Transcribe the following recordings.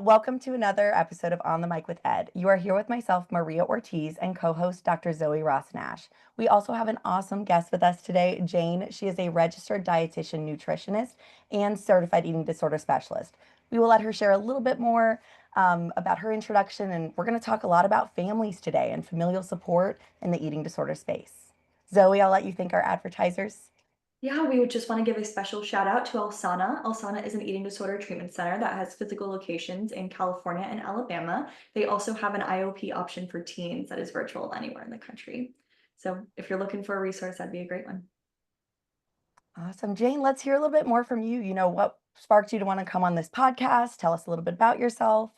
Welcome to another episode of On the Mic with Ed. You are here with myself, Maria Ortiz, and co-host Dr. Zoe Ross-Nash. We also have an awesome guest with us today, Jane. She is a registered dietitian nutritionist and certified eating disorder specialist. We will let her share a little bit more about her introduction, and we're going to talk a lot about families today and familial support in the eating disorder space. Zoe, I'll let you thank our advertisers. Yeah, we would just want to give a special shout out to Alsana. Alsana is an eating disorder treatment center that has physical locations in California and Alabama. They also have an IOP option for teens that is virtual anywhere in the country. So if you're looking for a resource, that'd be a great one. Awesome. Jane, let's hear a little bit more from you. What sparked you to want to come on this podcast? Tell us a little bit about yourself.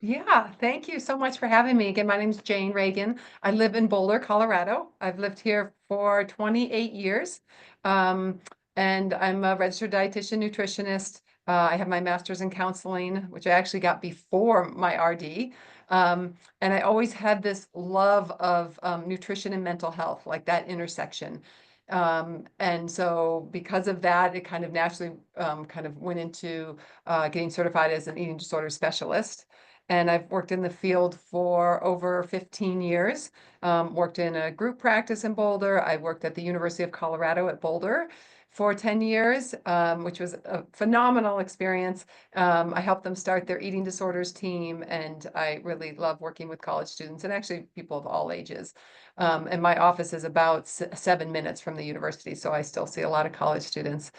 Yeah, thank you so much for having me. Again, my name is Jane Reagan. I live in Boulder, Colorado. I've lived here for 28 years. Um, and I'm a registered dietitian nutritionist. I have my master's in counseling, which I actually got before my RD. And I always had this love of nutrition and mental health, like that intersection. And so because of that, it kind of naturally kind of went into getting certified as an eating disorder specialist. And I've worked in the field for over 15 years, worked in a group practice in Boulder. I worked at the University of Colorado at Boulder for 10 years, which was a phenomenal experience. I helped them start their eating disorders team, and I really love working with college students and actually people of all ages. And my office is about 7 minutes from the university, so I still see a lot of college students.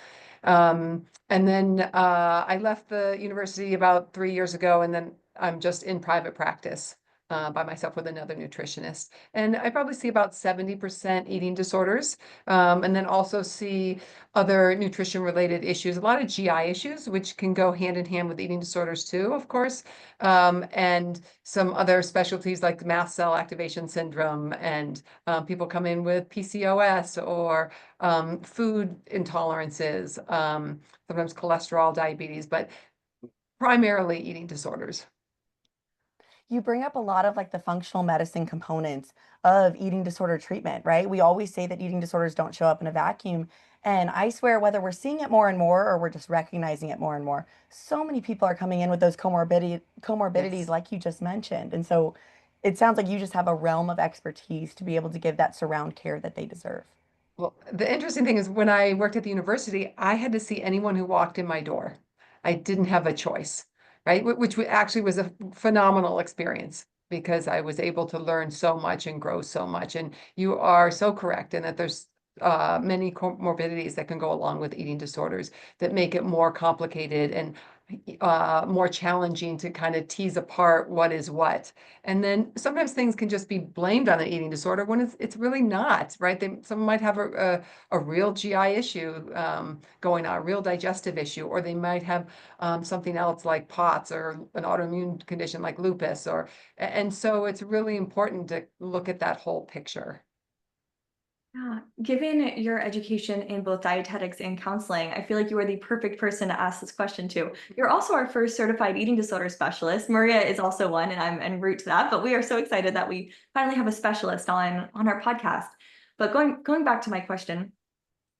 And then I left the university about 3 years ago, and then I'm just in private practice by myself with another nutritionist. And I probably see about 70% eating disorders, and then also see other nutrition-related issues, a lot of GI issues, which can go hand in hand with eating disorders too, of course, and some other specialties like mast cell activation syndrome, and people come in with PCOS or food intolerances, sometimes cholesterol, diabetes, but primarily eating disorders. You bring up a lot of like the functional medicine components of eating disorder treatment, right? We always say that eating disorders don't show up in a vacuum. And I swear, whether we're seeing it more and more or we're just recognizing it more and more, so many people are coming in with those comorbidities, Yes. like you just mentioned. And so it sounds like you just have a realm of expertise to be able to give that surround care that they deserve. Well, the interesting thing is when I worked at the university, I had to see anyone who walked in my door. I didn't have a choice, right? Which actually was a phenomenal experience because I was able to learn so much and grow so much. And you are so correct in that there's many comorbidities that can go along with eating disorders that make it more complicated and more challenging to kind of tease apart what is what. And then sometimes things can just be blamed on an eating disorder when it's really not, right? Someone might have a real GI issue going on, a real digestive issue, or they might have something else like POTS or an autoimmune condition like lupus, and so it's really important to look at that whole picture. Yeah, given your education in both dietetics and counseling, I feel like you are the perfect person to ask this question to. You're also our first certified eating disorder specialist. Maria is also one, and I'm en route to that. But we are so excited that we finally have a specialist on our podcast. But going back to my question,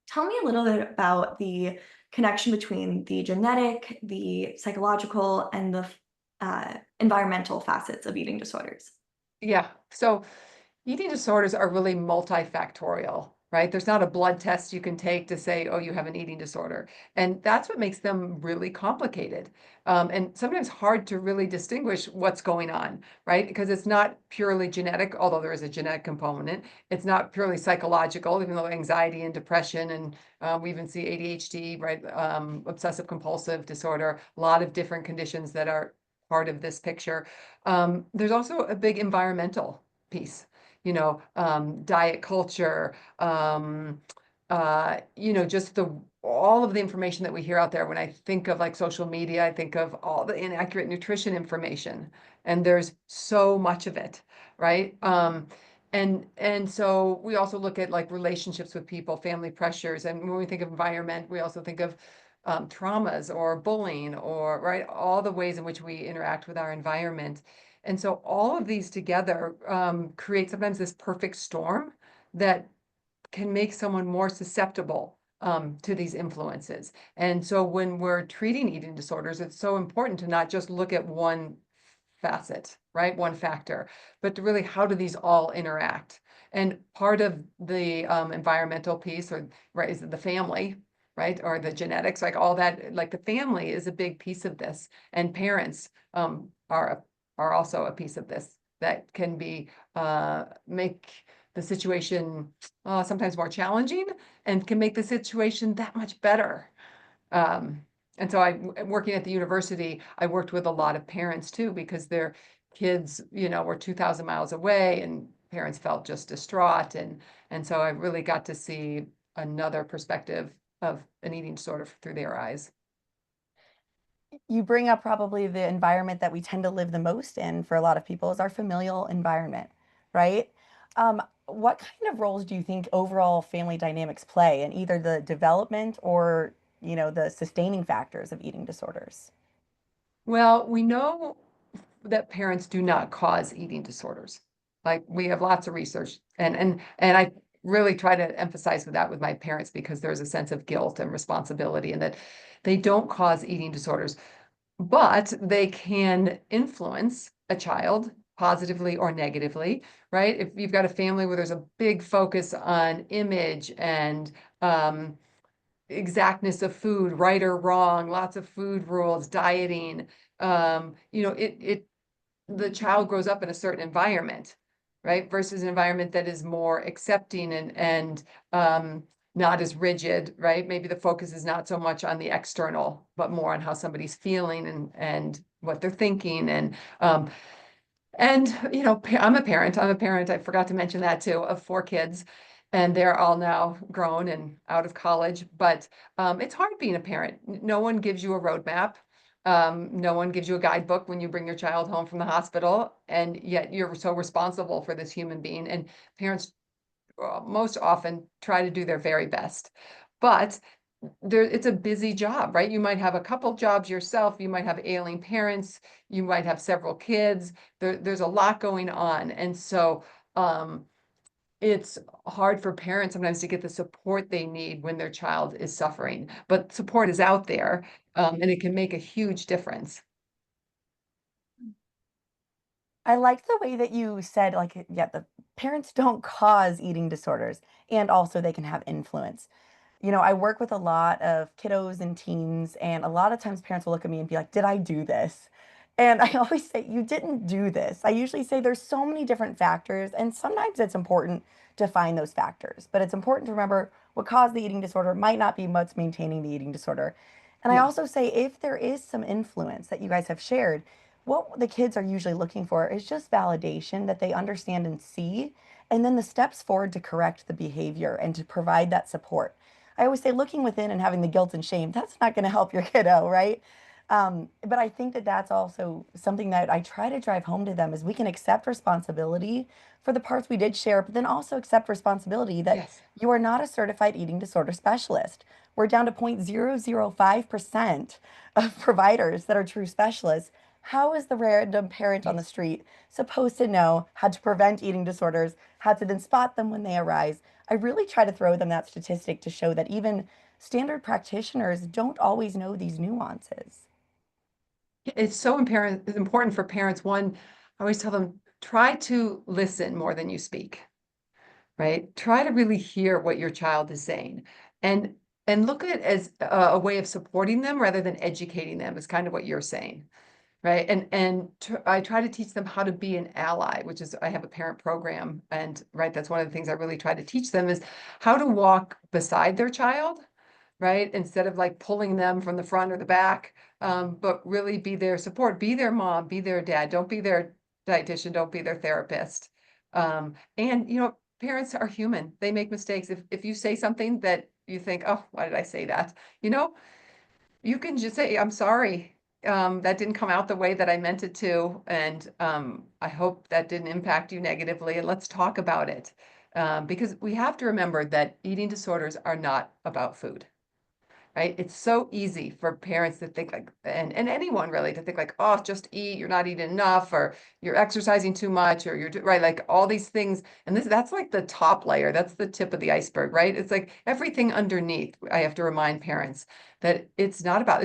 tell me a little bit about the connection between the genetic, the psychological, and the environmental facets of eating disorders. Yeah. So eating disorders are really multifactorial, right? There's not a blood test you can take to say, oh, you have an eating disorder. And that's what makes them really complicated. And sometimes hard to really distinguish what's going on, right? Because it's not purely genetic, although there is a genetic component. It's not purely psychological, even though anxiety and depression, and we even see ADHD, right? Obsessive compulsive disorder, a lot of different conditions that are part of this picture. There's also a big environmental piece, diet culture, just all of the information that we hear out there. When I think of like social media, I think of all the inaccurate nutrition information, and there's so much of it, right? And so we also look at like relationships with people, family pressures, and when we think of environment, we also think of traumas or bullying or right, all the ways in which we interact with our environment. And so all of these together create sometimes this perfect storm that can make someone more susceptible to these influences. And so when we're treating eating disorders, it's so important to not just look at one facet, right? One factor, but to really, how do these all interact? And part of the environmental piece, or right, is the family, right? Or the genetics, like all that, like the family is a big piece of this. And parents are also a piece of this that can be make the situation sometimes more challenging, and can make the situation that much better. Um, and so working at the university, I worked with a lot of parents too, because their kids, were 2,000 miles away, and parents felt just distraught. And so I really got to see another perspective of an eating disorder through their eyes. You bring up probably the environment that we tend to live the most in for a lot of people is our familial environment, right? What kind of roles do you think overall family dynamics play in either the development or, the sustaining factors of eating disorders? Well, we know that parents do not cause eating disorders. Like, we have lots of research, and I really try to emphasize with that with my parents, because there's a sense of guilt and responsibility, and that they don't cause eating disorders, but they can influence a child positively or negatively, right? If you've got a family where there's a big focus on image and exactness of food, right or wrong, lots of food rules, dieting, the child grows up in a certain environment, right? Versus an environment that is more accepting and not as rigid, right? Maybe the focus is not so much on the external, but more on how somebody's feeling and what they're thinking. And I'm a parent. I forgot to mention that too, of 4 kids, and they're all now grown and out of college. But it's hard being a parent. No one gives you a roadmap. No one gives you a guidebook when you bring your child home from the hospital, and yet you're so responsible for this human being. And parents most often try to do their very best. But it's a busy job, right? You might have a couple jobs yourself. You might have ailing parents. You might have several kids. There's a lot going on. And so it's hard for parents sometimes to get the support they need when their child is suffering. But support is out there, and it can make a huge difference. I like the way that you said, like, yeah, the parents don't cause eating disorders, and also they can have influence. I work with a lot of kiddos and teens, and a lot of times parents will look at me and be like, "Did I do this?" And I always say, "You didn't do this." I usually say there's so many different factors, and sometimes it's important to find those factors, but it's important to remember what caused the eating disorder might not be what's maintaining the eating disorder. And I Yeah. also say, if there is some influence that you guys have shared, what the kids are usually looking for is just validation that they understand and see, and then the steps forward to correct the behavior and to provide that support. I always say looking within and having the guilt and shame, that's not going to help your kiddo, right? But I think that that's also something that I try to drive home to them is we can accept responsibility for the parts we did share, but then also accept responsibility that Yes. you are not a certified eating disorder specialist. We're down to 0.005% of providers that are true specialists. How is the random parent on the Yes. street supposed to know how to prevent eating disorders, how to then spot them when they arise? I really try to throw them that statistic to show that even standard practitioners don't always know these nuances. It's important for parents. One, I always tell them, try to listen more than you speak, right? Try to really hear what your child is saying, and look at it as a way of supporting them rather than educating them, is kind of what you're saying, right? I try to teach them how to be an ally, which is, I have a parent program, and right, that's one of the things I really try to teach them, is how to walk beside their child, right? Instead of like pulling them from the front or the back, but really be their support, be their mom, be their dad. Don't be their dietitian, don't be their therapist. And parents are human. They make mistakes. If you say something that you think, oh, why did I say that? You can just say, I'm sorry. That didn't come out the way that I meant it to. And I hope that didn't impact you negatively. And let's talk about it. Because we have to remember that eating disorders are not about food. right? It's so easy for parents to think like, and anyone really to think like, oh, just eat, you're not eating enough, or you're exercising too much, or right, like all these things. And that's like the top layer. That's the tip of the iceberg, right? It's like everything underneath. I have to remind parents that it's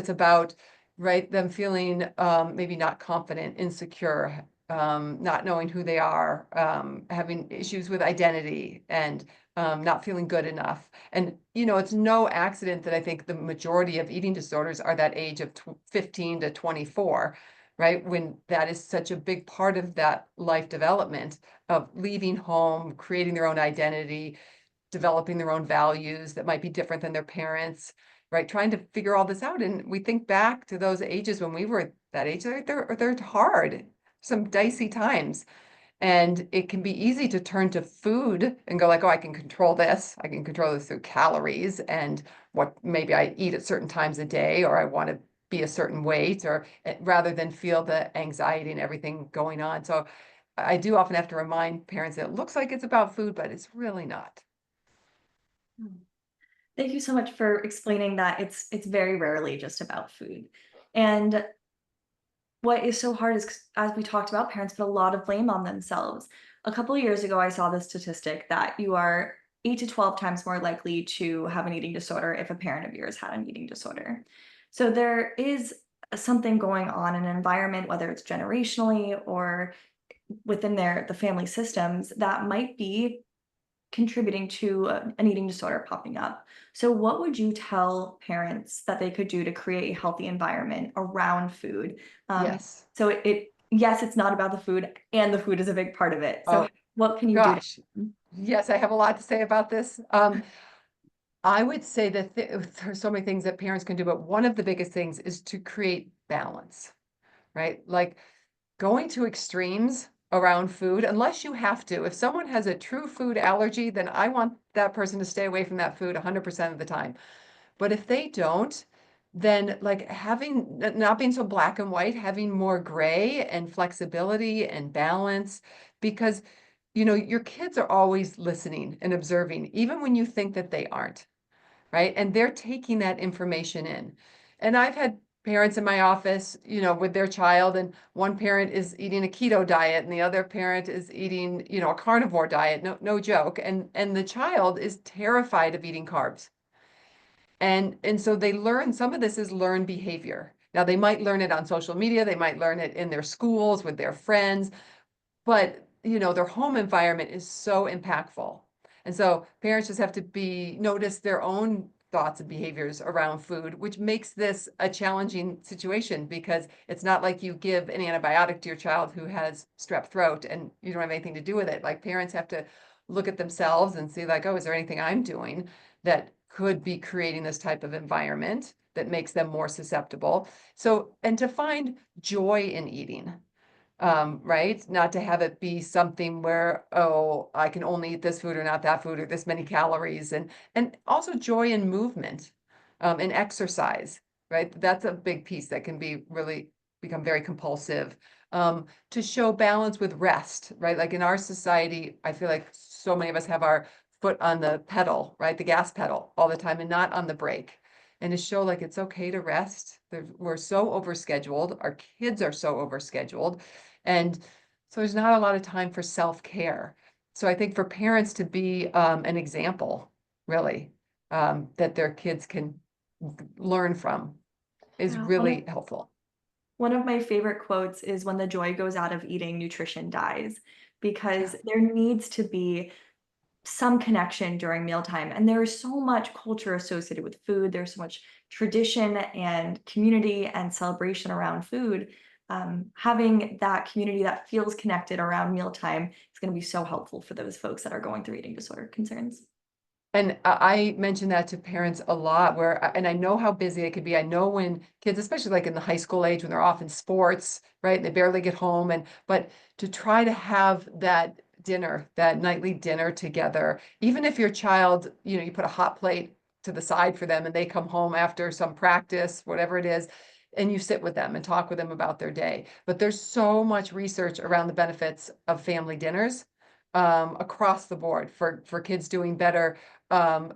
about, right, them feeling maybe not confident, insecure, not knowing who they are, having issues with identity, and not feeling good enough. And, it's no accident that I think the majority of eating disorders are that age of 15 to 24, right? When that is such a big part of that life development of leaving home, creating their own identity, developing their own values that might be different than their parents, right? Trying to figure all this out. And we think back to those ages when we were that age, they're hard, some dicey times. And it can be easy to turn to food and go like, oh, I can control this. I can control this through calories and what maybe I eat at certain times a day, or I want to be a certain weight, or rather than feel the anxiety and everything going on. So I do often have to remind parents that it looks like it's about food, but it's really not. Thank you so much for explaining that it's very rarely just about food. And what is so hard is, as we talked about, parents put a lot of blame on themselves. A couple of years ago, I saw the statistic that you are 8 to 12 times more likely to have an eating disorder if a parent of yours had an eating disorder. So there is something going on in an environment, whether it's generationally or within the family systems, that might be contributing to an eating disorder popping up. So what would you tell parents that they could do to create a healthy environment around food? Yes. So yes, it's not about the food, and the food is a big part of it. So Oh, what can you do gosh. Yes, I have a lot to say about this. I would say that there's so many things that parents can do, but one of the biggest things is to create balance, right? Like going to extremes around food, unless you have to. If someone has a true food allergy, then I want that person to stay away from that food 100% of the time. But if they don't, then like having not being so black and white, having more gray and flexibility and balance, because your kids are always listening and observing, even when you think that they aren't, right? And they're taking that information in. And I've had parents in my office, with their child, and one parent is eating a keto diet and the other parent is eating, a carnivore diet, no joke. And the child is terrified of eating carbs. And so they learn, some of this is learned behavior. Now they might learn it on social media, they might learn it in their schools with their friends, but their home environment is so impactful. And so parents just have to notice their own thoughts and behaviors around food, which makes this a challenging situation because it's not like you give an antibiotic to your child who has strep throat and you don't have anything to do with it. Like parents have to look at themselves and see like, oh, is there anything I'm doing that could be creating this type of environment that makes them more susceptible? So, and to find joy in eating, right? Not to have it be something where, oh, I can only eat this food or not that food or this many calories, and also joy in movement, and exercise, right? That's a big piece that can become very compulsive. To show balance with rest, right? Like in our society, I feel like so many of us have our foot on the pedal, right? The gas pedal all the time and not on the brake. And to show like it's okay to rest. We're so overscheduled. Our kids are so overscheduled. And so there's not a lot of time for self-care. So I think for parents to be an example, really, that their kids can learn from is Yeah, really helpful. one of my favorite quotes is when the joy goes out of eating, nutrition dies, Yeah. because there needs to be some connection during mealtime. And there is so much culture associated with food. There's so much tradition and community and celebration around food. Having that community that feels connected around mealtime is going to be so helpful for those folks that are going through eating disorder concerns. And I mention that to parents a lot and I know how busy it could be. I know when kids, especially like in the high school age, when they're off in sports, right? They barely get home. But to try to have that dinner, that nightly dinner together, even if your child, you put a hot plate to the side for them and they come home after some practice, whatever it is, and you sit with them and talk with them about their day. But there's so much research around the benefits of family dinners, across the board for kids doing better,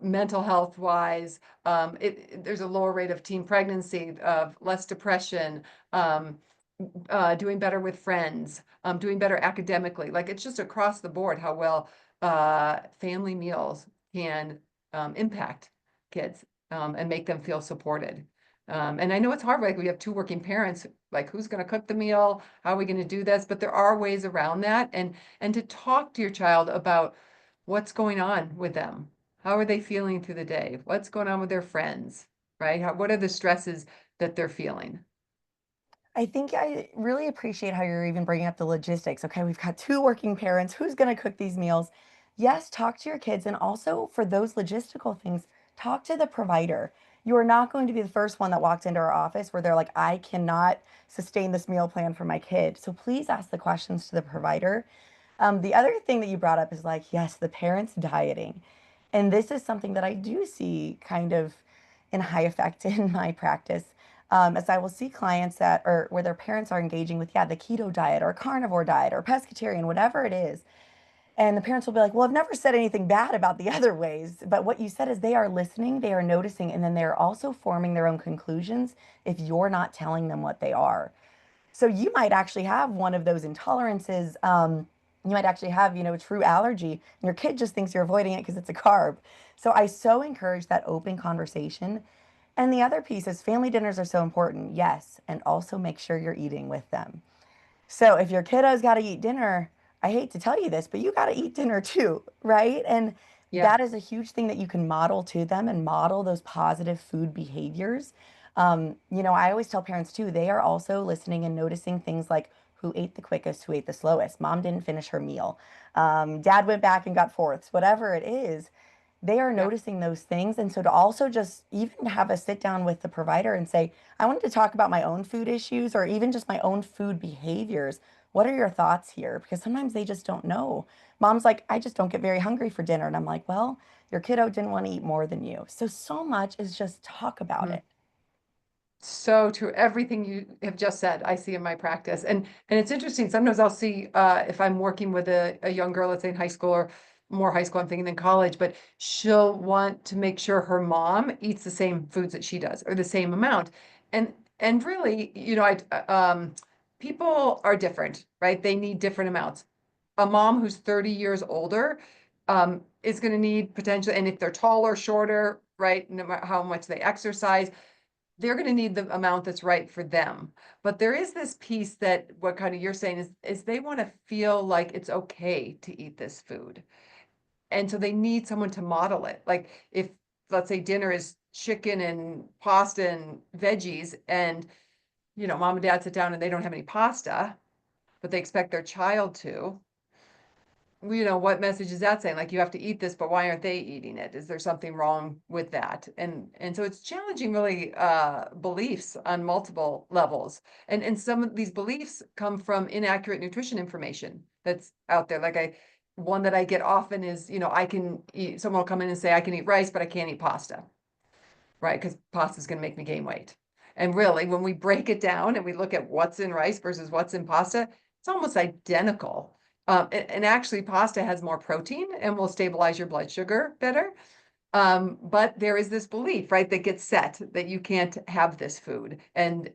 mental health wise, there's a lower rate of teen pregnancy, of less depression, doing better with friends, doing better academically. Like it's just across the board how well family meals can impact kids and make them feel supported. And I know it's hard, like we have two working parents, like who's going to cook the meal? How are we going to do this? But there are ways around that. And to talk to your child about what's going on with them. How are they feeling through the day? What's going on with their friends, right? What are the stresses that they're feeling? I think I really appreciate how you're even bringing up the logistics. Okay, we've got two working parents. Who's going to cook these meals? Yes, talk to your kids. And also for those logistical things, talk to the provider. You are not going to be the first one that walks into our office where they're like, I cannot sustain this meal plan for my kid. So please ask the questions to the provider. The other thing that you brought up is like, yes, the parents dieting. And this is something that I do see kind of in high effect in my practice. As I will see clients that are where their parents are engaging with, yeah, the keto diet or carnivore diet or pescatarian, whatever it is. And the parents will be like, well, I've never said anything bad about the other ways. But what you said is they are listening, they are noticing, and then they're also forming their own conclusions if you're not telling them what they are. So you might actually have one of those intolerances. You might actually have, a true allergy, and your kid just thinks you're avoiding it because it's a carb. So I so encourage that open conversation. And the other piece is family dinners are so important, yes, and also make sure you're eating with them. So if your kiddo's got to eat dinner, I hate to tell you this, but you got to eat dinner too, right? And Yeah. that is a huge thing that you can model to them and model those positive food behaviors. I always tell parents too, they are also listening and noticing things like who ate the quickest, who ate the slowest. Mom didn't finish her meal. Dad went back and got fourths, whatever it is, they are Yeah. noticing those things. And so to also just even have a sit down with the provider and say, I wanted to talk about my own food issues or even just my own food behaviors. What are your thoughts here? Because sometimes they just don't know. Mom's like, I just don't get very hungry for dinner. And I'm like, well, your kiddo didn't want to eat more than you. So much is just talk about Mhm. it. So true. Everything you have just said, I see in my practice. And it's interesting. Sometimes I'll see if I'm working with a young girl, let's say in high school or more high school, I'm thinking than college, but she'll want to make sure her mom eats the same foods that she does or the same amount. And really, people are different, right? They need different amounts. A mom who's 30 years older is going to need potentially, and if they're taller, shorter, right, no matter how much they exercise, they're going to need the amount that's right for them. But there is this piece that what kind of you're saying is they want to feel like it's okay to eat this food. And so they need someone to model it. Like if let's say dinner is chicken and pasta and veggies and mom and dad sit down and they don't have any pasta, but they expect their child to, what message is that saying? Like you have to eat this, but why aren't they eating it? Is there something wrong with that? And so it's challenging really beliefs on multiple levels. And some of these beliefs come from inaccurate nutrition information that's out there. One that I get often is, I can eat, someone will come in and say, I can eat rice, but I can't eat pasta, right? Because pasta is going to make me gain weight. And really, when we break it down and we look at what's in rice versus what's in pasta, it's almost identical. And actually, pasta has more protein and will stabilize your blood sugar better. But there is this belief, right, that gets set that you can't have this food. And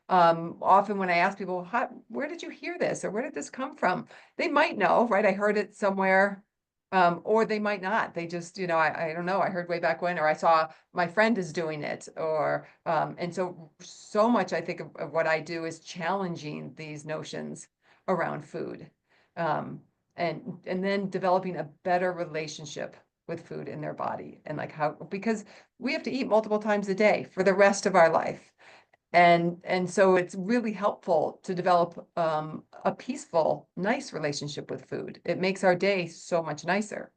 often when I ask people, where did you hear this or where did this come from? They might know, right? I heard it somewhere. Or they might not. They just, I don't know. I heard way back when, or I saw my friend is doing it, and so much I think of what I do is challenging these notions around food, and then developing a better relationship with food in their body and like how, because we have to eat multiple times a day for the rest of our life. And so it's really helpful to develop a peaceful, nice relationship with food. It makes our day so much nicer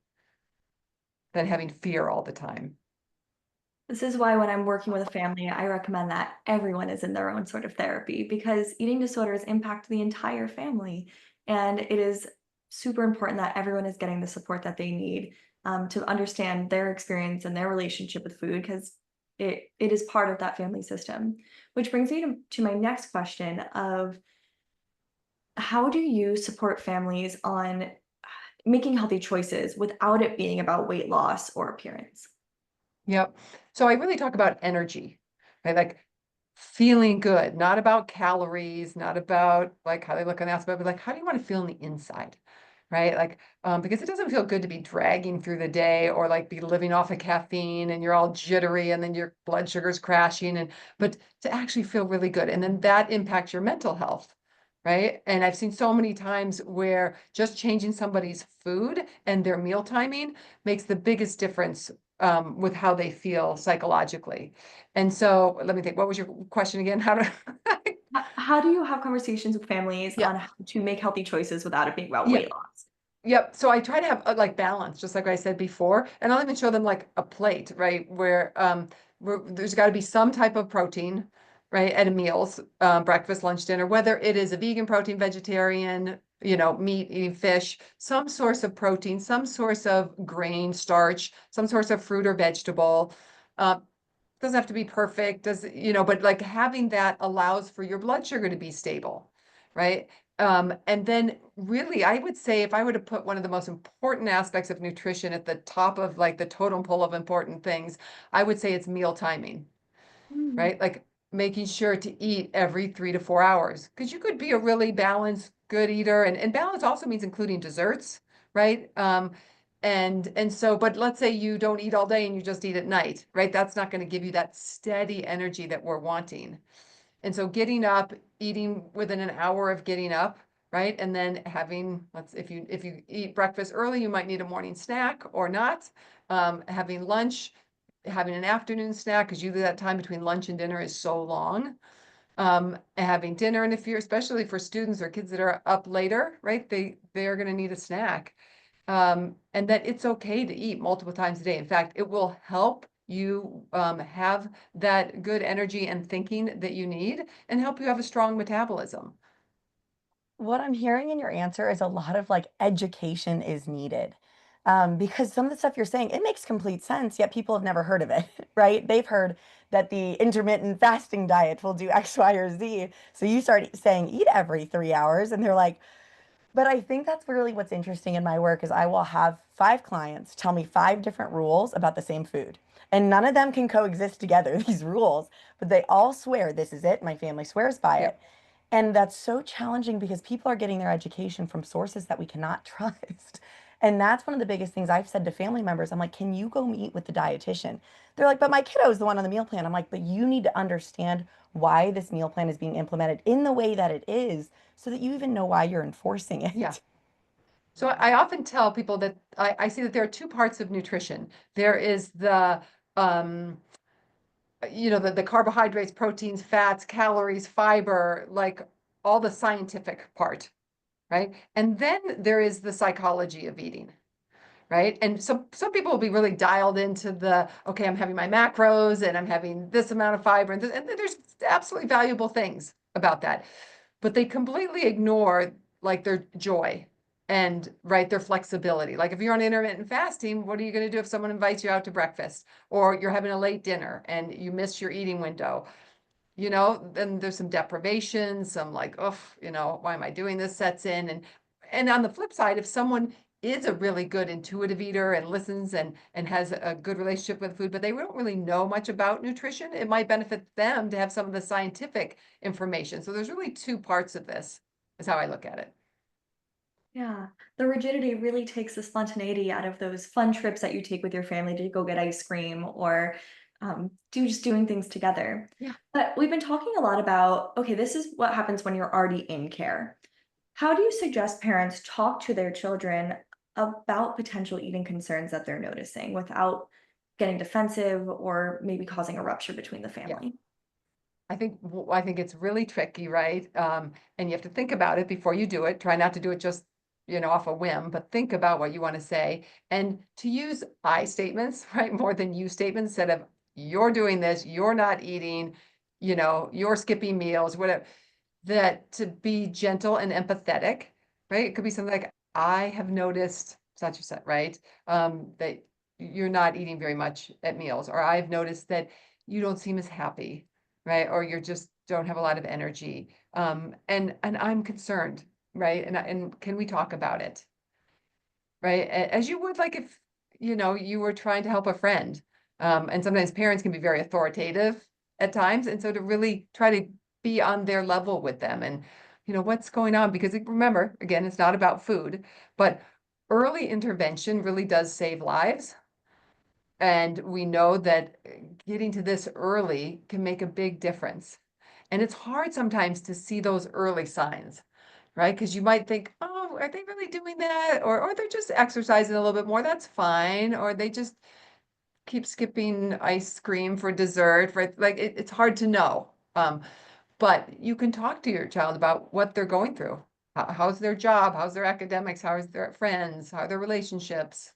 than having fear all the time. This is why when I'm working with a family, I recommend that everyone is in their own sort of therapy because eating disorders impact the entire family. And it is super important that everyone is getting the support that they need to understand their experience and their relationship with food because it is part of that family system. Which brings me to my next question of how do you support families on making healthy choices without it being about weight loss or appearance? Yep. So I really talk about energy, right? Like feeling good, not about calories, not about like how they look on the outside, but like how do you want to feel on the inside, right? Like, because it doesn't feel good to be dragging through the day or like be living off of caffeine and you're all jittery and then your blood sugar's crashing but to actually feel really good. And then that impacts your mental health. Right. And I've seen so many times where just changing somebody's food and their meal timing makes the biggest difference with how they feel psychologically. And so let me think, what was your question again? How to, How do you have conversations with families yeah, on how to make healthy choices without it being about yeah. weight loss? Yep. So I try to have like balance, just like I said before, and I'll even show them like a plate, right, where there's got to be some type of protein, right, at a meals, breakfast, lunch, dinner, whether it is a vegan protein, vegetarian, meat, eating fish, some source of protein, some source of grain, starch, some source of fruit or vegetable. Uh, doesn't have to be perfect, but like having that allows for your blood sugar to be stable, right? And then really, I would say if I were to put one of the most important aspects of nutrition at the top of like the totem pole of important things, I would say it's meal timing, Mm. right? Like making sure to eat every 3 to 4 hours, because you could be a really balanced, good eater, and balance also means including desserts, right? But let's say you don't eat all day and you just eat at night, right? That's not going to give you that steady energy that we're wanting. And so getting up, eating within an hour of getting up, right? And then having, if you eat breakfast early, you might need a morning snack or not. Having lunch, having an afternoon snack, because usually that time between lunch and dinner is so long. Having dinner, and if you're, especially for students or kids that are up later, right? They are going to need a snack. And that it's okay to eat multiple times a day. In fact, it will help you have that good energy and thinking that you need and help you have a strong metabolism. What I'm hearing in your answer is a lot of like education is needed. Because some of the stuff you're saying, it makes complete sense, yet people have never heard of it, right? They've heard that the intermittent fasting diet will do X, Y, or Z. So you start saying eat every 3 hours, and they're like, but I think that's really what's interesting in my work is I will have 5 clients tell me 5 different rules about the same food. And none of them can coexist together, these rules, but they all swear this is it. My family swears by it. Yep. And that's so challenging because people are getting their education from sources that we cannot trust. And that's one of the biggest things I've said to family members. I'm like, can you go meet with the dietitian? They're like, but my kiddo's the one on the meal plan. I'm like, but you need to understand why this meal plan is being implemented in the way that it is so that you even know why you're enforcing Yeah. it. So I often tell people that I see that there are two parts of nutrition. There is um, the carbohydrates, proteins, fats, calories, fiber, like all the scientific part, right? And then there is the psychology of eating, right? And some people will be really dialed into okay, I'm having my macros and I'm having this amount of fiber and there's absolutely valuable things about that. But they completely ignore like their joy and right their flexibility. Like if you're on intermittent fasting, what are you going to do if someone invites you out to breakfast or you're having a late dinner and you miss your eating window? Then there's some deprivation, some like, oh, why am I doing this sets in. And on the flip side, if someone is a really good intuitive eater and listens and has a good relationship with food, but they don't really know much about nutrition, it might benefit them to have some of the scientific information. So there's really two parts of this, is how I look at it. Yeah, the rigidity really takes the spontaneity out of those fun trips that you take with your family to go get ice cream or just doing things together. Yeah. But we've been talking a lot about, okay, this is what happens when you're already in care. How do you suggest parents talk to their children about potential eating concerns that they're noticing without getting defensive or maybe causing a rupture between the Yeah. family? I think it's really tricky, right? And you have to think about it before you do it. Try not to do it just, off a whim, but think about what you want to say and to use I statements, right? More than you statements instead of you're doing this, you're not eating, you're skipping meals, whatever. That to be gentle and empathetic, right? It could be something like, I have noticed such and such, right? That you're not eating very much at meals, or I've noticed that you don't seem as happy, right? Or you just don't have a lot of energy. And I'm concerned, right? And can we talk about it? right? As you would like if, you were trying to help a friend. And sometimes parents can be very authoritative at times. And so to really try to be on their level with them and, what's going on? Because remember, again, it's not about food, but early intervention really does save lives. And we know that getting to this early can make a big difference. And it's hard sometimes to see those early signs, right? Because you might think, oh, are they really doing that? Or they're just exercising a little bit more. That's fine. Or they just keep skipping ice cream for dessert. For like it's hard to know. But you can talk to your child about what they're going through. How's their job? How's their academics? How's their friends? How are their relationships?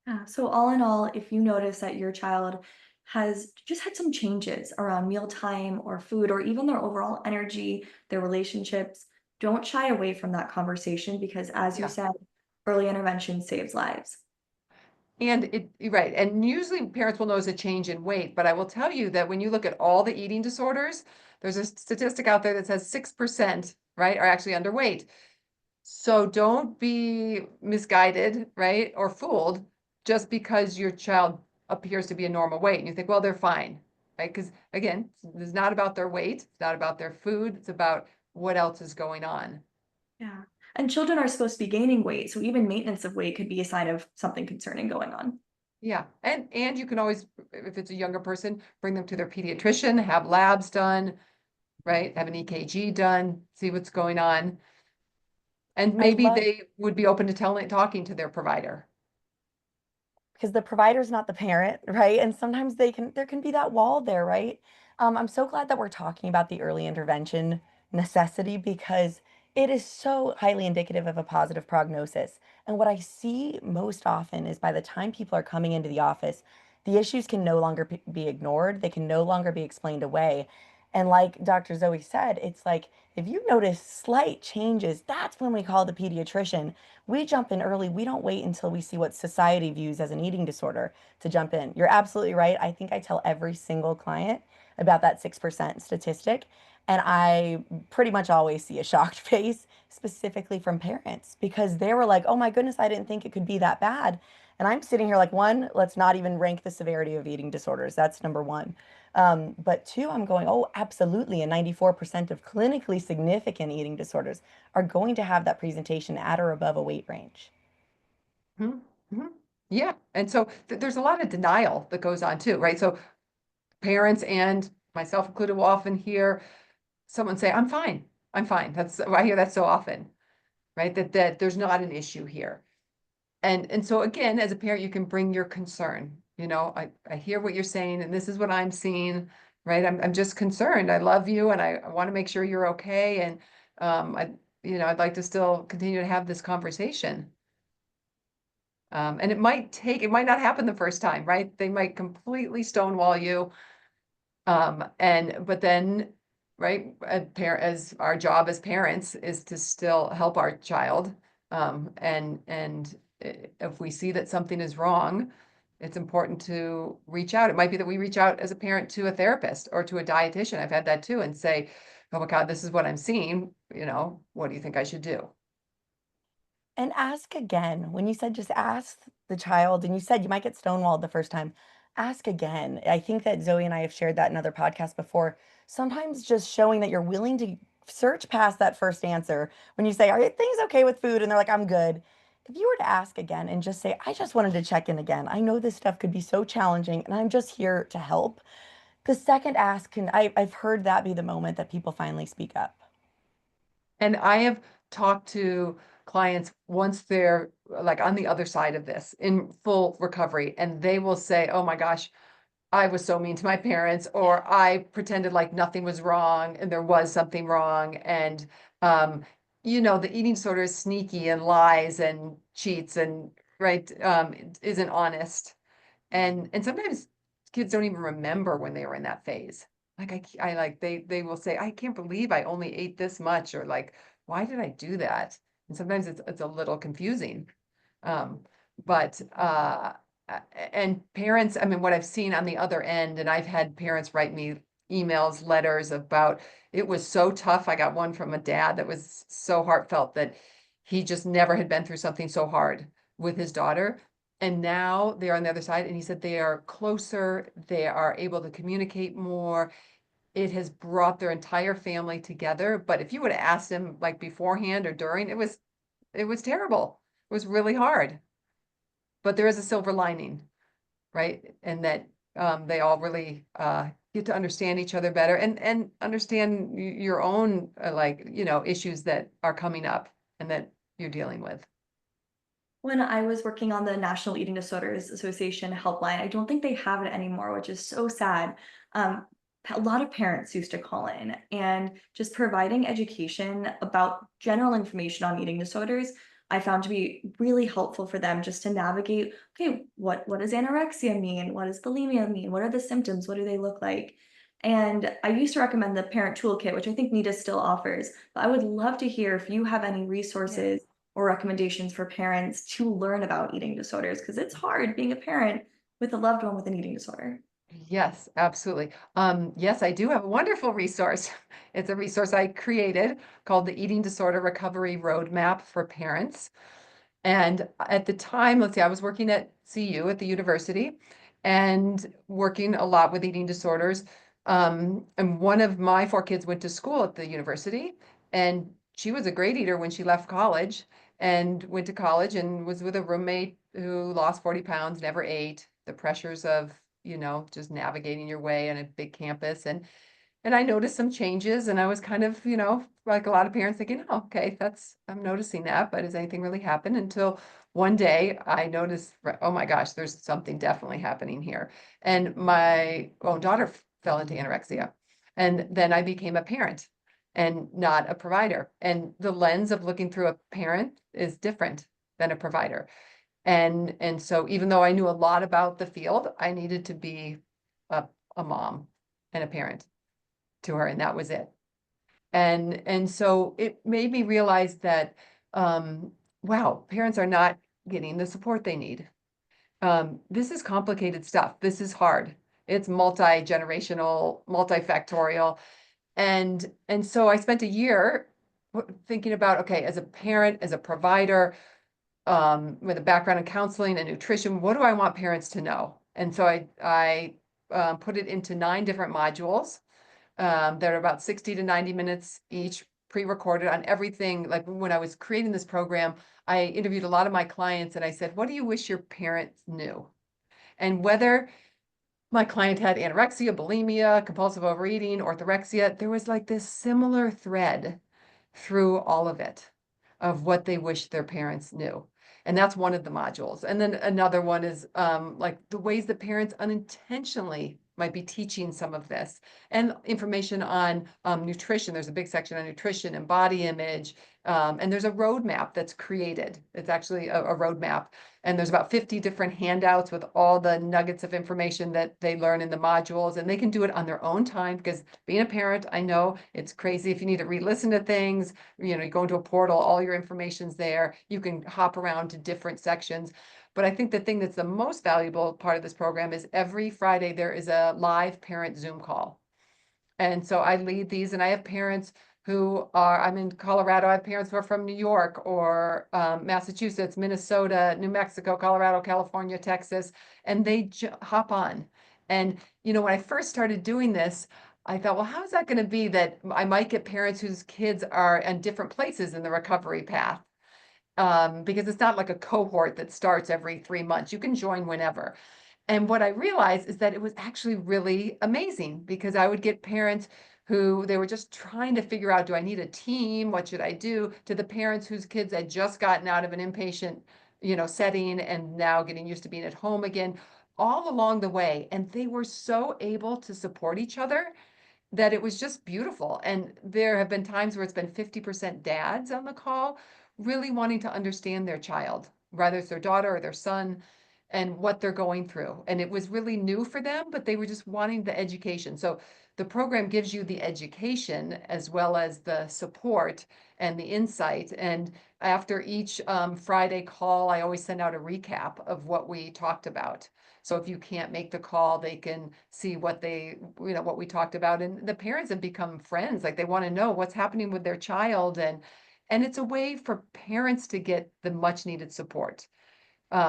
Yeah. So all in all, if you notice that your child has just had some changes around mealtime or food or even their overall energy, their relationships, don't shy away from that conversation because as you Yeah. said, early intervention saves lives. And right. And usually parents will notice a change in weight, but I will tell you that when you look at all the eating disorders, there's a statistic out there that says 6%, right, are actually underweight. So don't be misguided, right, or fooled just because your child appears to be a normal weight and you think, well, they're fine, right? Because again, it's not about their weight, it's not about their food, it's about what else is going on. Yeah. And children are supposed to be gaining weight, so even maintenance of weight could be a sign of something concerning going on. Yeah, and you can always, if it's a younger person, bring them to their pediatrician, have labs done, right? Have an EKG done, see what's going on. And I maybe love they would be open to talking to their provider. because the provider's not the parent, right? And sometimes there can be that wall there, right? I'm so glad that we're talking about the early intervention necessity because it is so highly indicative of a positive prognosis. And what I see most often is by the time people are coming into the office, the issues can no longer be ignored. They can no longer be explained away. And like Dr. Zoe said, it's like if you notice slight changes, that's when we call the pediatrician. We jump in early. We don't wait until we see what society views as an eating disorder to jump in. You're absolutely right. I think I tell every single client about that 6% statistic. And I pretty much always see a shocked face, specifically from parents, because they were like, oh my goodness, I didn't think it could be that bad. And I'm sitting here like, one, let's not even rank the severity of eating disorders. That's number one. But two, I'm going, oh, absolutely. And 94% of clinically significant eating disorders are going to have that presentation at or above a weight range. Mhm, mhm. Yeah, and so there's a lot of denial that goes on too, right? So parents and myself included will often hear someone say, "I'm fine, I'm fine." I hear that so often, right? That there's not an issue here. And so again, as a parent, you can bring your concern. I hear what you're saying, and this is what I'm seeing, right? I'm just concerned. I love you, and I want to make sure you're okay. And I'd like to still continue to have this conversation. And it might not happen the first time, right? They might completely stonewall you. But then, right, as our job as parents is to still help our child. And if we see that something is wrong, it's important to reach out. It might be that we reach out as a parent to a therapist or to a dietitian. I've had that too, and say, "Oh my God, this is what I'm seeing. What do you think I should do?" And ask again. When you said just ask the child, and you said you might get stonewalled the first time, ask again. I think that Zoe and I have shared that in other podcasts before. Sometimes just showing that you're willing to search past that first answer when you say, are things okay with food? And they're like, I'm good. If you were to ask again and just say, I just wanted to check in again. I know this stuff could be so challenging and I'm just here to help. The second ask I've heard that be the moment that people finally speak up. And I have talked to clients once they're like on the other side of this in full recovery, and they will say, "Oh my gosh, I was so mean to my parents," or "I pretended like nothing was wrong and there was something wrong." And the eating disorder is sneaky and lies and cheats and right, isn't honest. And sometimes kids don't even remember when they were in that phase. Like I like they will say, "I can't believe I only ate this much," or like, "Why did I do that?" And sometimes it's a little confusing. Um, but and parents, I mean, what I've seen on the other end, and I've had parents write me emails, letters about it was so tough. I got one from a dad that was so heartfelt that he just never had been through something so hard. with his daughter. And now they're on the other side. And he said they are closer. They are able to communicate more. It has brought their entire family together. But if you would have asked him like beforehand or during, it was terrible. It was really hard. But there is a silver lining, right? And that they all really get to understand each other better and understand your own like, you know, issues that are coming up and that you're dealing with. When I was working on the National Eating Disorders Association helpline, I don't think they have it anymore, which is so sad. Um, a lot of parents used to call in, and just providing education about general information on eating disorders, I found to be really helpful for them just to navigate, okay, what does anorexia mean? What does bulimia mean? What are the symptoms? What do they look like? And I used to recommend the parent toolkit, which I think NEDA still offers, but I would love to hear if you have any resources or recommendations for parents to learn about eating disorders, because it's hard being a parent with a loved one with an eating disorder. Yes, absolutely. Yes, I do have a wonderful resource. It's a resource I created called the Eating Disorder Recovery Roadmap for Parents. And at the time, let's see, I was working at CU at the university and working a lot with eating disorders. And one of my four kids went to school at the university, and she was a great eater when she left college and went to college and was with a roommate who lost 40 pounds, never ate, the pressures of, you know, just navigating your way on a big campus. And I noticed some changes, and I was kind of, you know, like a lot of parents thinking, oh, okay, I'm noticing that, but has anything really happened? Until one day I noticed, oh my gosh, there's something definitely happening here. And my own daughter fell into anorexia. And then I became a parent and not a provider. And the lens of looking through a parent is different than a provider. And so even though I knew a lot about the field, I needed to be a, a mom and a parent to her, and that was it. And so it made me realize that wow, parents are not getting the support they need. This is complicated stuff. This is hard. It's multi-generational, multifactorial. And so I spent a year thinking about, okay, as a parent, as a provider, with a background in counseling and nutrition, what do I want parents to know? And so I put it into 9 different modules that are about 60 to 90 minutes each, pre-recorded on everything. Like when I was creating this program, I interviewed a lot of my clients and I said, what do you wish your parents knew? And whether my client had anorexia, bulimia, compulsive overeating, orthorexia, there was like this similar thread through all of it of what they wish their parents knew. And that's one of the modules. And then another one is like the ways that parents unintentionally might be teaching some of this, and information on nutrition. There's a big section on nutrition and body image. And there's a roadmap that's created. It's actually a roadmap. And there's about 50 different handouts with all the nuggets of information that they learn in the modules. And they can do it on their own time, because being a parent, I know it's crazy if you need to re-listen to things. You know, you go into a portal, all your information's there. You can hop around to different sections. But I think the thing that's the most valuable part of this program is every Friday there is a live parent Zoom call. And so I lead these, and I have parents who are, I'm in Colorado, I have parents who are from New York or Massachusetts, Minnesota, New Mexico, Colorado, California, Texas, and they hop on. And, you know, when I first started doing this, I thought, well, how is that going to be that I might get parents whose kids are in different places in the recovery path? Because it's not like a cohort that starts every 3 months. You can join whenever. And what I realized is that it was actually really amazing, because I would get parents who they were just trying to figure out, do I need a team? What should I do? To the parents whose kids had just gotten out of an inpatient, you know, setting and now getting used to being at home again, all along the way. And they were so able to support each other that it was just beautiful. And there have been times where it's been 50% dads on the call, really wanting to understand their child, whether it's their daughter or their son, and what they're going through. And it was really new for them, but they were just wanting the education. So the program gives you the education as well as the support and the insight. And after each Friday call, I always send out a recap of what we talked about. So if you can't make the call, they can see what they, you know, what we talked about. And the parents have become friends. Like they want to know what's happening with their child. And it's a way for parents to get the much needed support.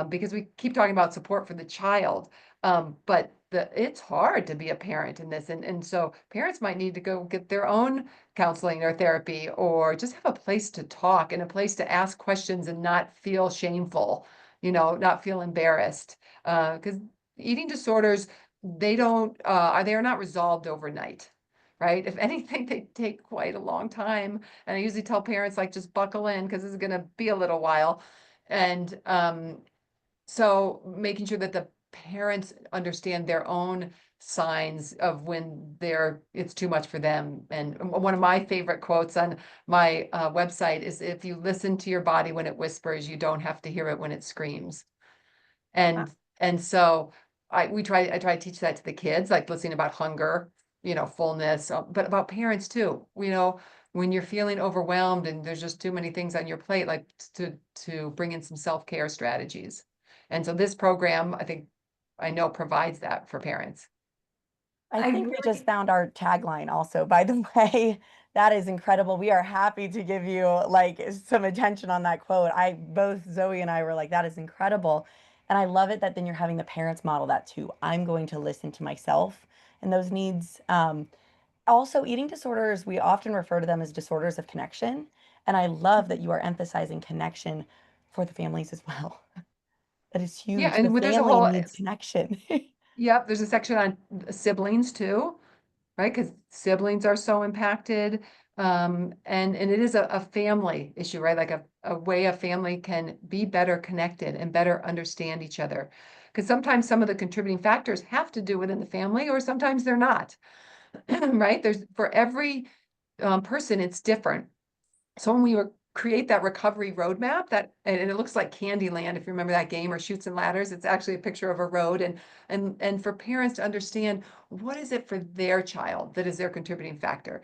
because we keep talking about support for the child. But it's hard to be a parent in this. And so parents might need to go get their own counseling or therapy, or just have a place to talk and a place to ask questions and not feel shameful, not feel embarrassed. Because eating disorders, they are not resolved overnight. Right? If anything, they take quite a long time. And I usually tell parents, like, just buckle in because this is going to be a little while. And so making sure that the parents understand their own signs of when it's too much for them. And one of my favorite quotes on my website is, if you listen to your body when it whispers, you don't have to hear it when it screams. And so I try to teach that to the kids, like listening about hunger, fullness, but about parents too. When you're feeling overwhelmed and there's just too many things on your plate, like to bring in some self-care strategies. And so this program, I know, provides that for parents. I I think we just really found our tagline also, by the way. That is incredible. We are happy to give you like some attention on that quote. Both Zoe and I were like, that is incredible. And I love it that then you're having the parents model that too. I'm going to listen to myself and those needs. Also, eating disorders, we often refer to them as disorders of connection. And I love that you are emphasizing connection for the families as well. That is Yeah, huge. The and there's a family whole, needs connection. yep, there's a section on siblings too, right? Because siblings are so impacted. And it is a family issue, right? Like a way a family can be better connected and better understand each other. Because sometimes some of the contributing factors have to do within the family, or sometimes they're not, right? For every person, it's different. So when we create that recovery roadmap, and it looks like Candyland, if you remember that game, or Chutes and Ladders, it's actually a picture of a road. And for parents to understand, what is it for their child that is their contributing factor.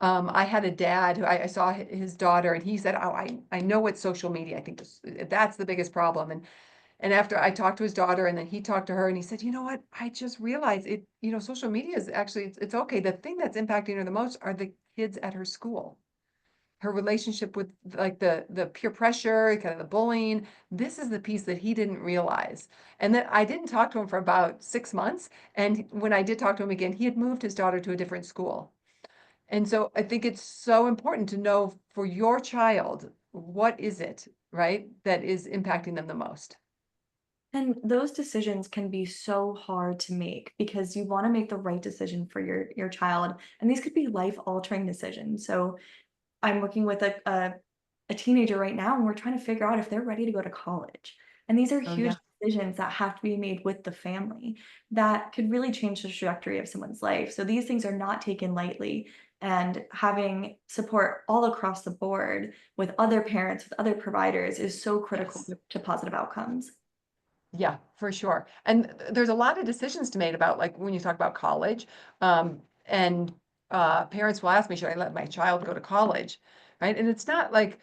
I had a dad who I saw his daughter, and he said, "Oh, I know it's social media. I think that's the biggest problem." And after I talked to his daughter, and then he talked to her, and he said, "You know what? I just realized it. Social media is actually, it's okay. The thing that's impacting her the most are the kids at her school, her relationship with, like, the peer pressure, kind of the bullying. This is the piece that he didn't realize." And then I didn't talk to him for about 6 months. And when I did talk to him again, he had moved his daughter to a different school. And so I think it's so important to know for your child, what is it, right, that is impacting them the most. And those decisions can be so hard to make because you want to make the right decision for your child. And these could be life-altering decisions. So I'm working with a teenager right now, and we're trying to figure out if they're ready to go to college. And these are Oh, huge yeah. decisions that have to be made with the family that could really change the trajectory of someone's life. So these things are not taken lightly. And having support all across the board with other parents, with other providers is so critical Yes. to positive outcomes. Yeah, for sure. And there's a lot of decisions to make about, like, when you talk about college, and parents will ask me, should I let my child go to college? Right. And it's not like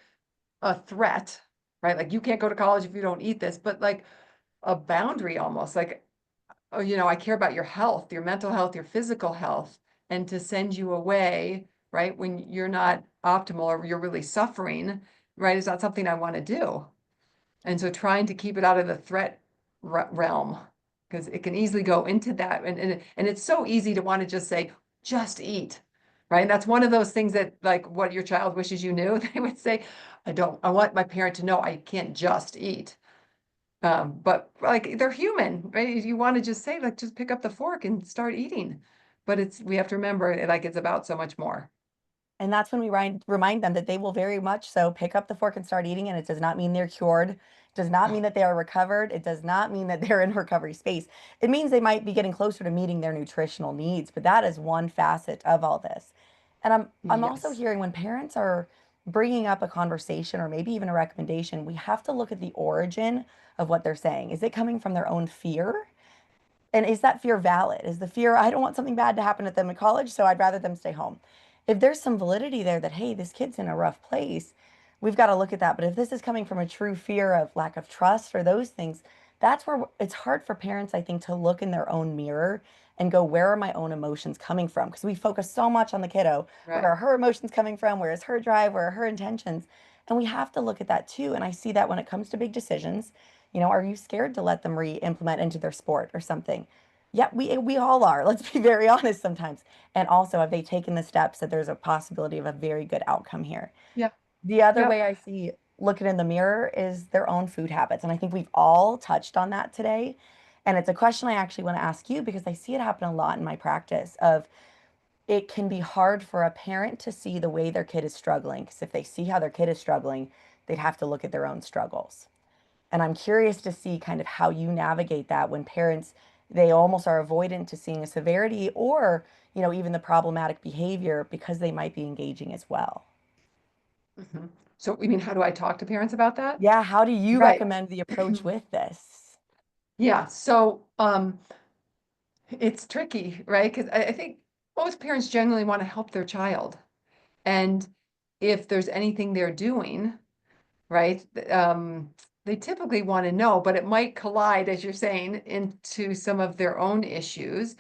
a threat, right? Like, you can't go to college if you don't eat this, but like a boundary almost, like, oh, I care about your health, your mental health, your physical health, and to send you away, right, when you're not optimal or you're really suffering, right, is not something I want to do. And so trying to keep it out of the threat realm, because it can easily go into that. And it's so easy to want to just say, just eat, right? And that's one of those things that, like, what your child wishes you knew. They would say, I want my parent to know I can't just eat. But like, they're human, right? You want to just say, like, just pick up the fork and start eating. But we have to remember, like, it's about so much more. And that's when we remind them that they will very much so pick up the fork and start eating. And it does not mean they're cured. It does not mean that they are recovered. It does not mean that they're in recovery space. It means they might be getting closer to meeting their nutritional needs. But that is one facet of all this. And I'm also Yes. hearing when parents are bringing up a conversation or maybe even a recommendation, we have to look at the origin of what they're saying. Is it coming from their own fear? And is that fear valid? Is the fear, I don't want something bad to happen to them in college, so I'd rather them stay home? If there's some validity there that, hey, this kid's in a rough place, we've got to look at that. But if this is coming from a true fear of lack of trust or those things, that's where it's hard for parents, I think, to look in their own mirror and go, where are my own emotions coming from? Because we focus so much on the kiddo. Where Right. are her emotions coming from? Where is her drive? Where are her intentions? And we have to look at that too. And I see that when it comes to big decisions, are you scared to let them re-implement into their sport or something? Yeah, we all are. Let's be very honest sometimes. And also, have they taken the steps that there's a possibility of a very good outcome here? Yeah. The other Yep. way I see looking in the mirror is their own food habits. And I think we've all touched on that today. And it's a question I actually want to ask you because I see it happen a lot in my practice of it can be hard for a parent to see the way their kid is struggling. Because if they see how their kid is struggling, they'd have to look at their own struggles. And I'm curious to see kind of how you navigate that when parents, they almost are avoidant to seeing a severity or, even the problematic behavior because they might be engaging as well. Mhm. So you mean, how do I talk to parents about that? Yeah, how do you Right. recommend the approach with this? Yeah. So it's tricky, right? Because I think most parents generally want to help their child. And if there's anything they're doing, right, they typically want to know, but it might collide, as you're saying, into some of their own issues.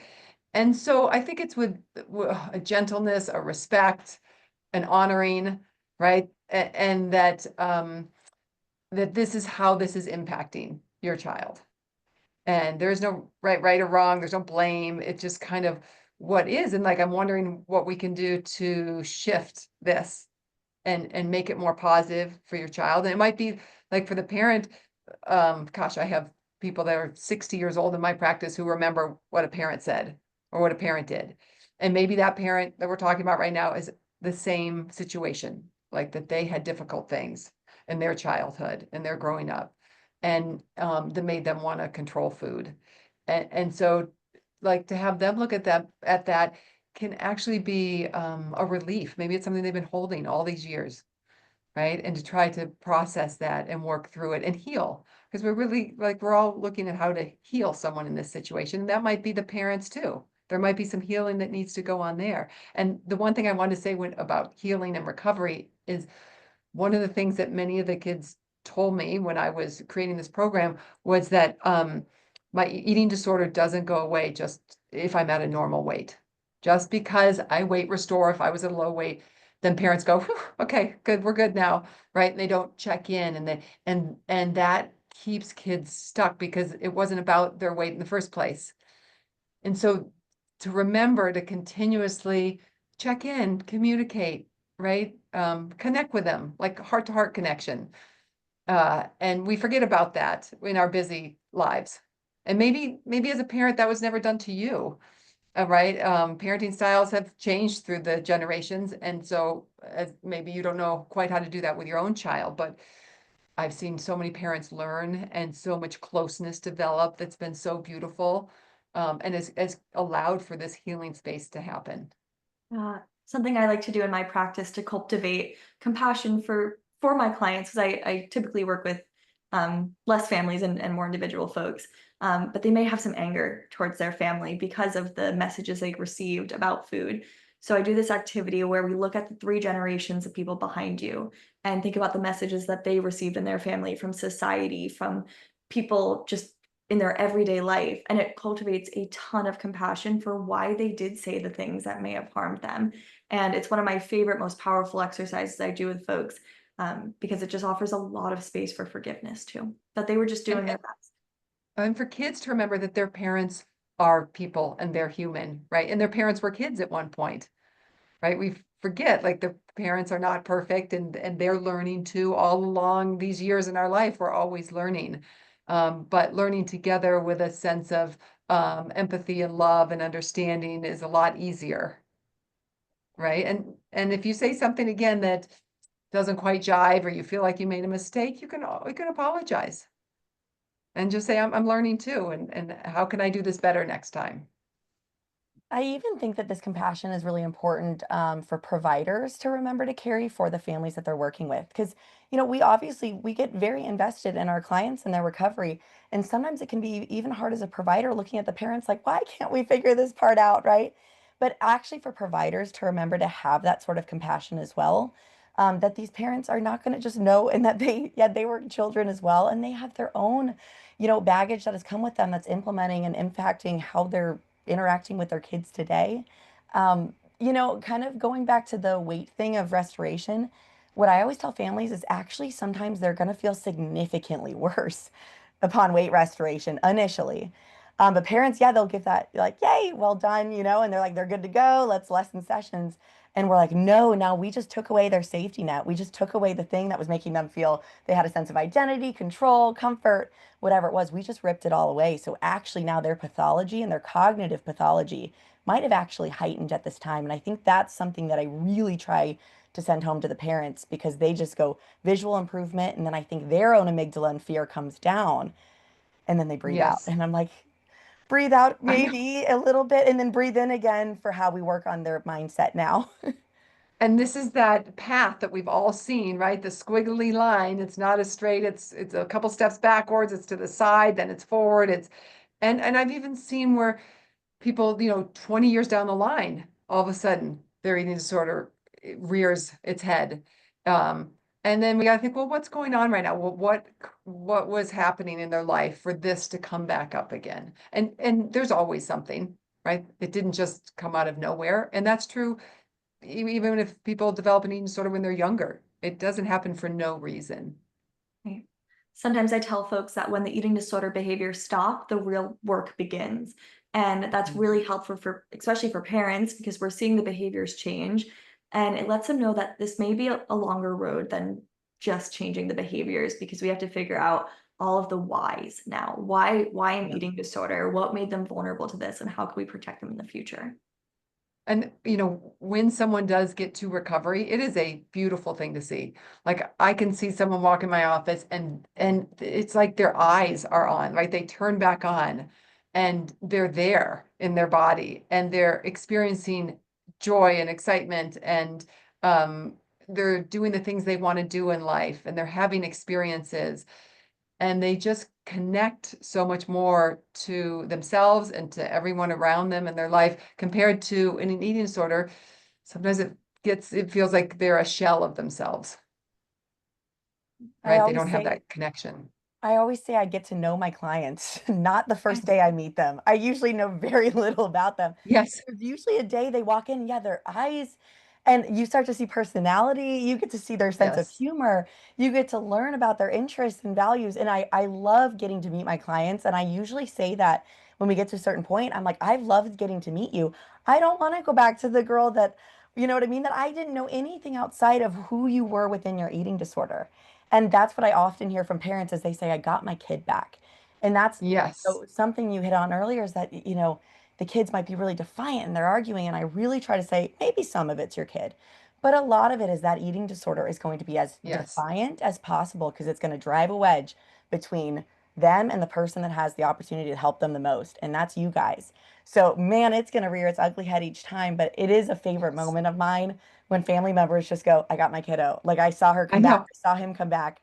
And so I think it's with a gentleness, a respect, an honoring, right? And that that this is how this is impacting your child. And there's no right or wrong, there's no blame. It's just kind of what is. And like I'm wondering what we can do to shift this and make it more positive for your child. And it might be like for the parent, gosh, I have people that are 60 years old in my practice who remember what a parent said or what a parent did. And maybe that parent that we're talking about right now is the same situation, like that they had difficult things in their childhood and their growing up, and that made them want to control food. And so like to have them look at that can actually be a relief. Maybe it's something they've been holding all these years, right? And to try to process that and work through it and heal. Because we're really like, we're all looking at how to heal someone in this situation. And that might be the parents too. There might be some healing that needs to go on there. And the one thing I wanted to say about healing and recovery is one of the things that many of the kids told me when I was creating this program was that my eating disorder doesn't go away just if I'm at a normal weight. Just because I weight restore, if I was at a low weight, then parents go, "Whew, okay, good, we're good now," right? And they don't check in, and that keeps kids stuck because it wasn't about their weight in the first place. And so to remember to continuously check in, communicate, right? Connect with them, like heart to heart connection. And we forget about that in our busy lives. And maybe as a parent, that was never done to you, right? Parenting styles have changed through the generations. And so maybe you don't know quite how to do that with your own child, but I've seen so many parents learn and so much closeness develop that's been so beautiful, and has allowed for this healing space to happen. Something I like to do in my practice to cultivate compassion for my clients, because I typically work with less families and more individual folks, but they may have some anger towards their family because of the messages they received about food. So I do this activity where we look at the three generations of people behind you and think about the messages that they received in their family, from society, from people just in their everyday life. And it cultivates a ton of compassion for why they did say the things that may have harmed them. And it's one of my favorite, most powerful exercises I do with folks, because it just offers a lot of space for forgiveness too, that they were just And, doing their best. and for kids to remember that their parents are people and they're human, right? And their parents were kids at one point, right? We forget like the parents are not perfect, and they're learning too all along these years in our life. We're always learning, but learning together with a sense of empathy and love and understanding is a lot easier, right? And if you say something again that doesn't quite jive or you feel like you made a mistake, you can apologize and just say, I'm learning too, and how can I do this better next time? I even think that this compassion is really important for providers to remember to carry for the families that they're working with. Because, we obviously we get very invested in our clients and their recovery. And sometimes it can be even hard as a provider looking at the parents like, why can't we figure this part out, right? But actually for providers to remember to have that sort of compassion as well, that these parents are not going to just know and that they were children as well. And they have their own, baggage that has come with them that's implementing and impacting how they're interacting with their kids today. Kind of going back to the weight thing of restoration, what I always tell families is actually sometimes they're going to feel significantly worse upon weight restoration initially. But parents, yeah, they'll give that like, yay, well done, and they're like, they're good to go. Let's lessen sessions. And we're like, no, now we just took away their safety net. We just took away the thing that was making them feel they had a sense of identity, control, comfort, whatever it was. We just ripped it all away. So actually now their pathology and their cognitive pathology might have actually heightened at this time. And I think that's something that I really try to send home to the parents because they just go visual improvement. And then I think their own amygdala and fear comes down and then they breathe out. Yes, And I'm like, breathe out I know. maybe a little bit and then breathe in again for how we work on their mindset now. And this is that path that we've all seen, right? The squiggly line. It's not as straight. It's a couple steps backwards. It's to the side, then it's forward. And I've even seen where people, 20 years down the line, all of a sudden their eating disorder rears its head. Um, and then we got to think, well, what's going on right now? Well, what was happening in their life for this to come back up again? And there's always something, right? It didn't just come out of nowhere. And that's true even if people develop an eating disorder when they're younger. It doesn't happen for no reason. Right. Sometimes I tell folks that when the eating disorder behaviors stop, the real work begins. And that's really helpful for, especially for parents, because we're seeing the behaviors change. And it lets them know that this may be a longer road than just changing the behaviors, because we have to figure out all of the whys now. Why an Yeah. eating disorder? What made them vulnerable to this? And how can we protect them in the future? And when someone does get to recovery, it is a beautiful thing to see. Like I can see someone walk in my office and it's like their eyes are on, right? They turn back on and they're there in their body and they're experiencing joy and excitement and um they're doing the things they want to do in life and they're having experiences and they just connect so much more to themselves and to everyone around them in their life compared to in an eating disorder. Sometimes it feels like they're a shell of themselves, I right? They always don't have say that connection. I always say I get to know my clients, not the first Yes. day I meet them. I usually know very little about them. Yes. There's usually a day they walk in, yeah, their eyes, and you start to see personality. You get to see their sense of Yes. humor. You get to learn about their interests and values. And I love getting to meet my clients. And I usually say that when we get to a certain point, I'm like, I've loved getting to meet you. I don't want to go back to the girl that, you know what I mean, that I didn't know anything outside of who you were within your eating disorder. And that's what I often hear from parents as they say, I got my kid back. And that's Yes. something you hit on earlier is that, the kids might be really defiant and they're arguing. And I really try to say, maybe some of it's your kid, but a lot of it is that eating disorder is going to be as Yes. defiant as possible because it's going to drive a wedge between them and the person that has the opportunity to help them the most. And that's you guys. So, man, it's going to rear its ugly head each time, but it is a favorite Yes. moment of mine when family members just go, I got my kiddo. Like I saw her I come back, know. I saw him come back.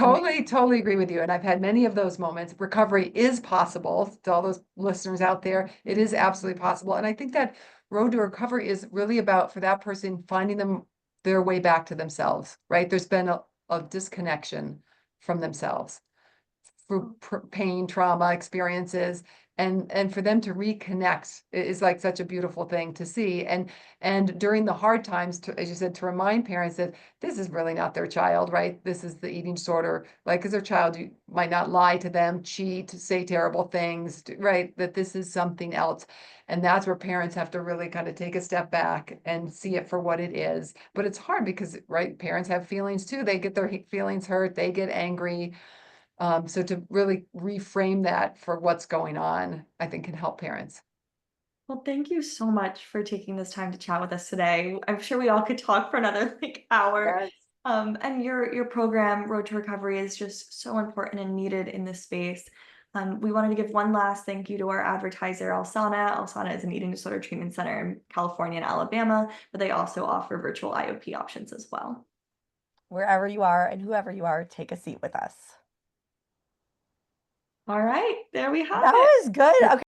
And Totally, totally agree with you. And I've had many of those moments. Recovery is possible to all those listeners out there. It is absolutely possible. And I think that road to recovery is really about for that person finding their way back to themselves, right? There's been a disconnection from themselves through pain, trauma experiences, and for them to reconnect is like such a beautiful thing to see. And during the hard times, as you said, to remind parents that this is really not their child, right? This is the eating disorder. Like, as their child, you might not lie to them, cheat, say terrible things, right? That this is something else. And that's where parents have to really kind of take a step back and see it for what it is. But it's hard because, right, parents have feelings too. They get their feelings hurt, they get angry. So to really reframe that for what's going on, I think can help parents. Well, thank you so much for taking this time to chat with us today. I'm sure we all could talk for another like hour. Yes. And your program, Road to Recovery, is just so important and needed in this space. We wanted to give one last thank you to our advertiser, Alsana. Alsana is an eating disorder treatment center in California and Alabama, but they also offer virtual IOP options as well. wherever you are and whoever you are, take a seat with us. All right, there we have That it. was good. Okay.